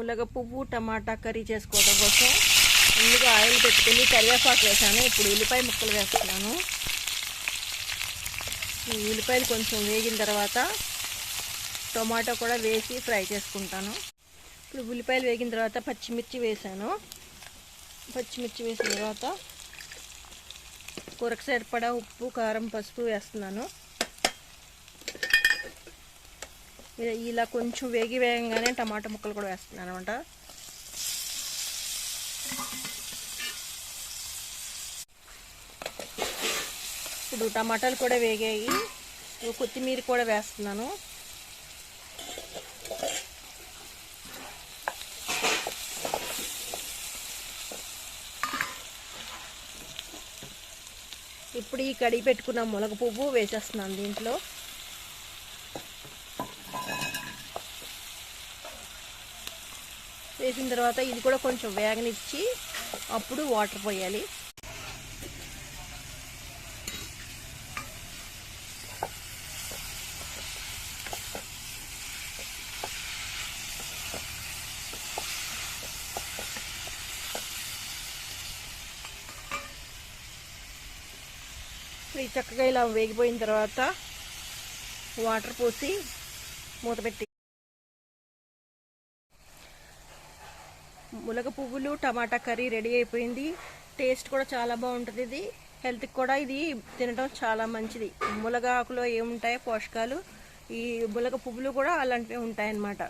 ములగ పువ్వు టమాటా కర్రీ చేసుకోవడం కోసం ముందుగా ఆయిల్ పెట్టుకుని కరివేపాకు వేసాను. ఇప్పుడు ఉల్లిపాయ ముక్కలు వేస్తున్నాను. ఈ ఉల్లిపాయలు కొంచెం వేగిన తర్వాత టమాటా కూడా వేసి ఫ్రై చేసుకుంటాను. ఇప్పుడు ఉల్లిపాయలు వేగిన తర్వాత పచ్చిమిర్చి వేసాను. పచ్చిమిర్చి వేసిన తర్వాత కూరకు సరిపడా ఉప్పు, కారం, పసుపు వేస్తున్నాను. ఇలా కొంచెం వేగంగానే టమాటా ముక్కలు కూడా వేస్తున్నాను అనమాట. ఇప్పుడు టమాటాలు కూడా వేగాయి. కొత్తిమీర కూడా వేస్తున్నాను. ఇప్పుడు ఈ కడిగి పెట్టుకున్న ములగ పువ్వు వేసేస్తున్నాను దీంట్లో. వేసిన తర్వాత ఇది కూడా కొంచెం వేగనిచ్చి అప్పుడు వాటర్ పోయాలి. ఇప్పుడు చక్కగా ఇలా వేగిపోయిన తర్వాత వాటర్ పోసి మూత పెట్టి ములగ పువ్వులు టమాటా కర్రీ రెడీ అయిపోయింది. టేస్ట్ కూడా చాలా బాగుంటుంది. ఇది హెల్త్కి కూడా ఇది తినడం చాలా మంచిది. ములగ ఆకులో ఏముంటాయో పోషకాలు, ఈ ములగ పువ్వులు కూడా అలాంటివి ఉంటాయన్నమాట.